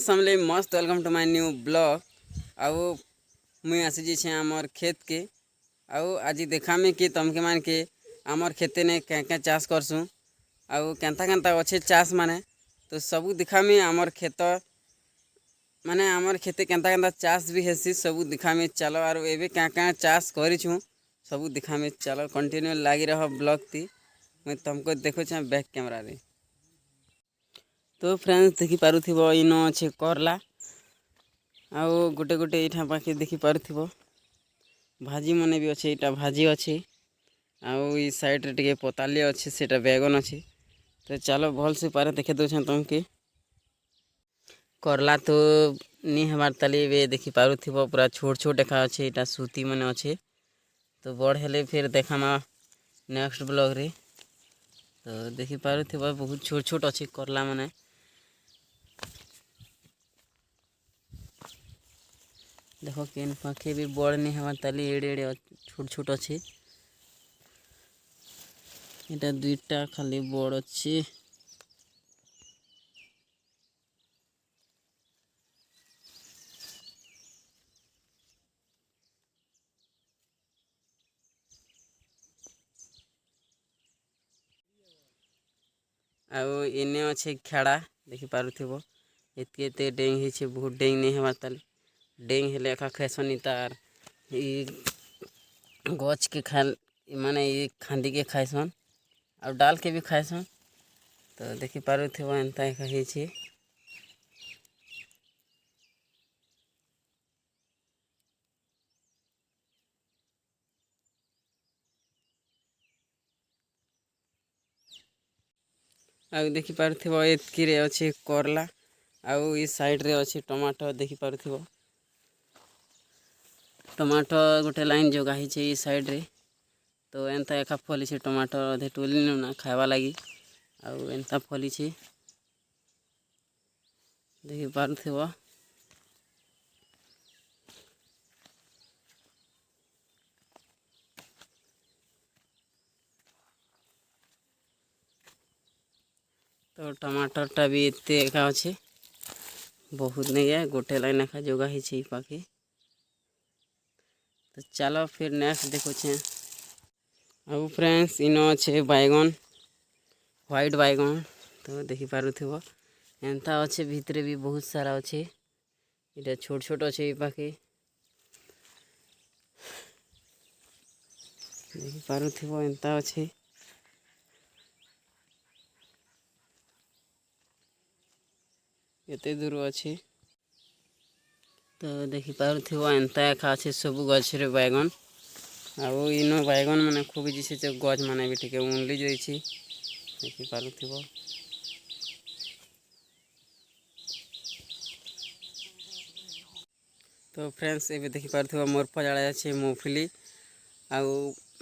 समले मस्त welcome to my new blog. आउ मुई आसी छे आमर खेत के आउ आज देखामी कि तमके मान के आमर खेते ने क्या चाष करसूँ आउ केंता केंता अच्छे चाष माने तो सबू दिखामी आमर खेत माने आमर खेते केंता केंता चाष भी हेसी सबू दिखामी। चलो आरो एबे क्या चाष करिछूँ सबू दिखामी। चलो कंटिन्यू लगी रह ब्लॉग ती मैं तुमको देखो छे बैक कैमरा रे। तो फ्रेंड्स देखी पारुथिबो इनो अच्छे करला आउ गोटे गोटे यहाँ पाखे देखी पारुथिबो भाजी मने भी अच्छे। इटा भाजी अच्छे आउ ई साइड रे टिके पताली अच्छे सेटा बैगन अच्छे। तो चलो भल से पारे देखे दो तुमके करला तो नी हमार तली वे देखी पारुथिबो पूरा छोट छोट देखा अच्छे। इटा सूती मने अच्छे तो बड़ हेले फिर देखामा नेक्स्ट ब्लॉग रे। तो देखी पारुथिबो बहुत छोट छोट अच्छे करला मने। देखो केन पाखे भी बड़ नहीं हमार ताली एड़े एड़े छोट छोट अच्छे। इटा दुईटा खाली बड़ अच्छे। आउ इने अच्छे खेड़ा देखी पारुथिबो एतके एते डेंग हिचे बहुत डेंग नहीं हमार ताली डेंग हेले एका खाइसन तार ई गच के खाल माने ये खांदी के खाइसन और डाल के भी खाइसन। तो देखी पारुथिबो एंता एका हिचे। आउ देखी पारुथिबो एतकी रे अच्छे करला आउ ई साइड रे अच्छे टमाटो देखी पारुथिबो टमाटो गोटे लाइन जोगा हिचे ई साइड रे। तो एंता एका फली छे टमाटो अधे टोली ना खावा लगी आउ एंता फली छे देखी पारुथिबो। तो टमाटर टा भी एते एका अच्छे बहुत नहीं है गोटे लाइन एका जोगा हिचे ई पाखे। तो चलो फिर नेक्स्ट देखो छे। अब फ्रेंड्स इनो अच्छे बैगन व्हाइट बैगन तो देखी पारुथिबो एंता अच्छे भितरे भी बहुत सारा अच्छे। इटा छोट छोट अच्छे ई पाखे देखी पारुथिबो एंता अच्छे। एते दूर अच्छे तो देखी पारुथिबो एंता एका अच्छे सबू गछ रे बैगन आउ इनो बैगन माने खूब जिसे जो गज माने भी टिके उनली जाइछि देखी पारुथिबो। तो फ्रेंड्स एबे देखी पारुथिबो मोर पजाड़ा अच्छे मूंगफली आउ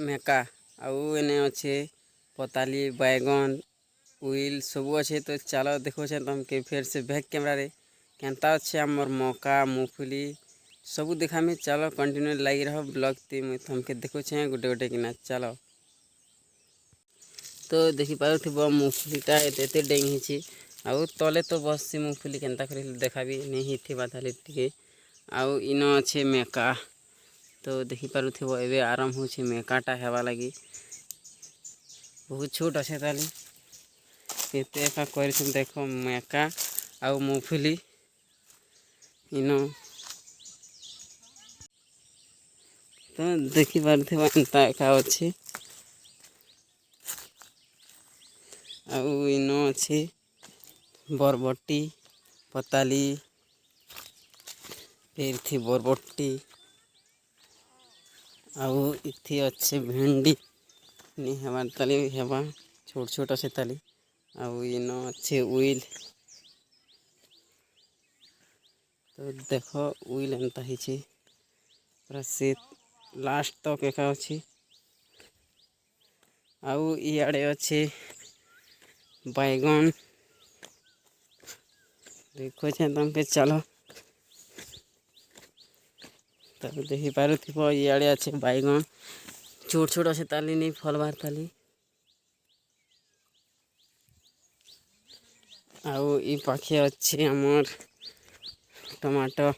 मेका आउ एने अच्छे पताली बैगन उइल सबू अच्छे। तो चलो देखो छे तुमके फिर से बैक कैमरा रे केंता अच्छे आमर मौका मूंगफली सबू देखामी। चलो कंटिन्यू लगी रहो ब्लॉग ती मुई तुमके देखो छे गोटे गोटे किना। चलो तो देखी पारुथिबो मूंगफलीटा एते एते डेंग हिचे आउ तले तो बससी मूंगफली केंता करे देखाबी नहीं हिथिबा ताले टिके आउ इनो अच्छे मेका। तो देखी पारुथिबो एबे आराम होछे मेकाटा हेबा लगी बहुत छोट अच्छे ताली एते एका करिछन देखो मेका आउ मूंगफली इनो। तो देखी पारुथिबो एंता एका अच्छे आउ इनो अच्छे बरबटी पताली फिर थी बरबटी आउ इथी अच्छे भेंडी नहीं हमार ताली हेबा छोट छोट अच्छे ताली आउ इनो अच्छे उइल। तो देखो उइल एंता हिचे पूरा से लास्ट तक एका अच्छे आउ इयाड़े अच्छे बैगन देखो छे तुमके। चलो तब देखी पारुथिबो इयाड़े अच्छे बैगन छोट छोट अच्छे ताली नहीं फलबार ताली आउ ई पाखे अच्छे आमर टमाटर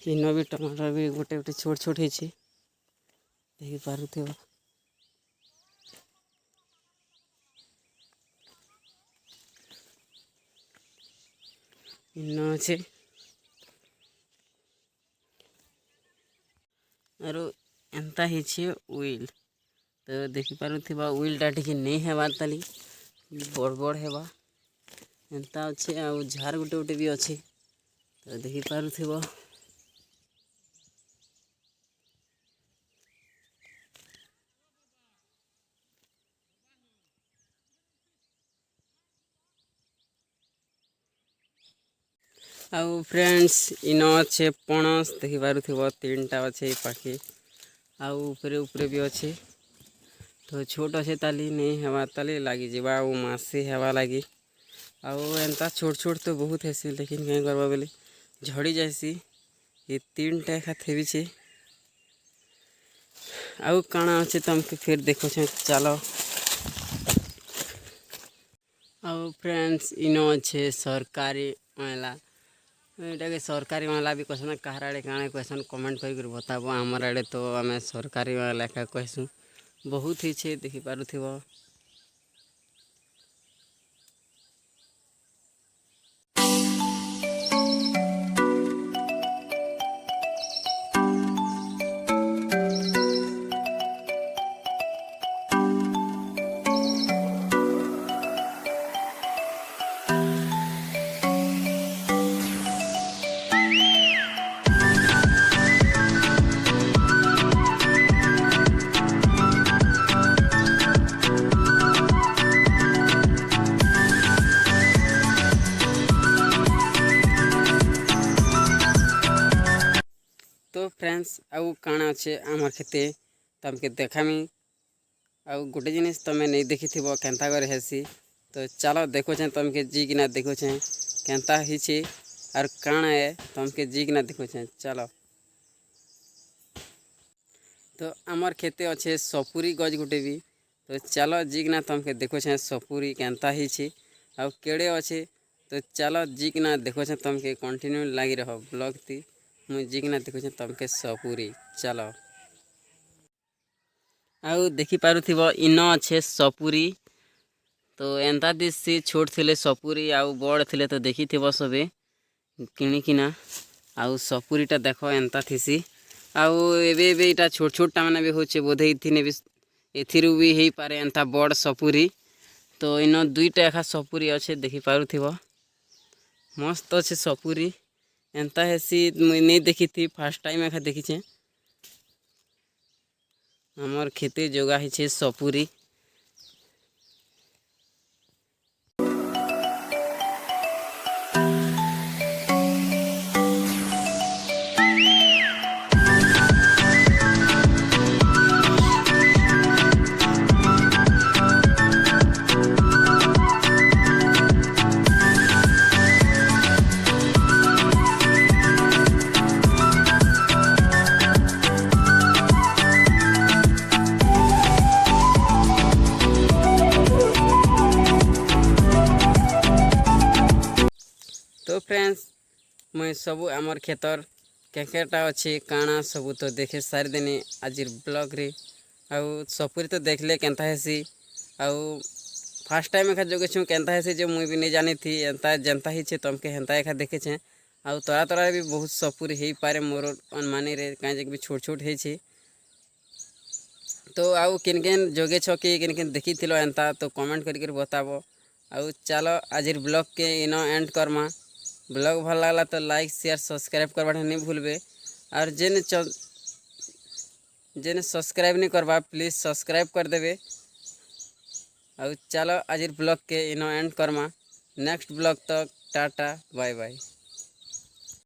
इन भी टमाटर भी गोटे गोटे छोट छोट होती देख पार्थ इन अच्छे आर एंता उइल तो देखिपार उइलटा टी नहीं हेबार ताली बड़ बड़ हेबा एंता अच्छे आउ झार गोटे गोटे भी अच्छे तो देखिपार आउ फ्रेंड्स इन अच्छे पणस देखिपार तीन टा अच्छे पाखे आउ ऊपरे ऊपरे भी अच्छे तो छोट अच्छे ताली नहीं हेबार ताली लगी जावा आउ मासे हेबा लगी आउ एंता छोट छोट तो बहुत हेसी लेकिन कहीं करवा बेले झड़ी जासी ये तीन टा एका थे छे आउ काଣା अच्छे तुमके फिर देखो चलो आउ फ्रेंड्स इन अच्छे सरकारी मेला यहाँ के सरकारी मेला भी कहसन कहार आड़े काଣା कहसन कमेंट कर बताब आमर आड़े तो आम सरकारी मेला का कहसूँ बहुत ही छे देखिपार तो फ्रेंड्स आउ काଣା अच्छे आमर खेते तमके देखामी आउ गोटे जिनिस तमें नहीं देखी थी केन्ता कर हेसी तो चलो देखो तमके जीकिना देखो केन्ता ही और काଣା है तमके जीकिना देखो चलो तो आमर खेते अच्छे सपुरी गज गोटे भी तो चलो जीकिना तमके देखो सपुरी केन्ता ही आउ केड़े अच्छे तो चलो जीकिना देखो तमके कंटिन्यू लगी रहो ब्लॉग थी मुझे जीकिना देखो तमके सपुरी चलो आउ देखिपार इन अच्छे सपुरी तो एंता दिसी छोट थे सपुरी आउ बड़ थे तो देखी सबे किणिकिना आउ सपुरीटा देख एंता थीसी आउ एबे इटा छोट छोटा मैंने भी होचे बोधे इथिने भी एथिरु भी हो पारे एंता बड़ सपुरी तो इन दुईटा एखा सपुरी अच्छे देखिपार मस्त अच्छे सपुरी एंता हेसी मुई नहीं देखी थी फर्स्ट टाइम एखा देखी हमर खेते जोगा ही सपुरी तो फ्रेंड्स मैं सबू आमर खेतर केकेटा अच्छे काଣା सबू तो देखे सारी देने आज ब्लॉग रे आउ सपुरी तो देखले केन्ता हेसी आउ फर्स्ट टाइम एखा जोगे छूँ केन्ता हेसी जो मुई भी नहीं जानी थी एंता जनता ही छे तमके हेन्ता एखा देखे छे आउ तोरा तोरा भी बहुत सपुरी हो पारे मोर अनुमानी रे कहीं भी छोट छोट है तो आउ किन किन जोगे छो कि किन किन देखी थिलो एंता तो कमेंट करके बताबो आउ चलो आज ब्लॉग के इनो एंड करमा ब्लॉग भल लगला तो लाइक शेयर सब्सक्राइब करवा नहीं भूलबे और जेने सब्सक्राइब नहीं करवा प्लीज़ सब्सक्राइब कर देवे और चलो आज ब्लॉग के इनो एंड करमा नेक्स्ट ब्लॉग तक टाटा बाय बाय।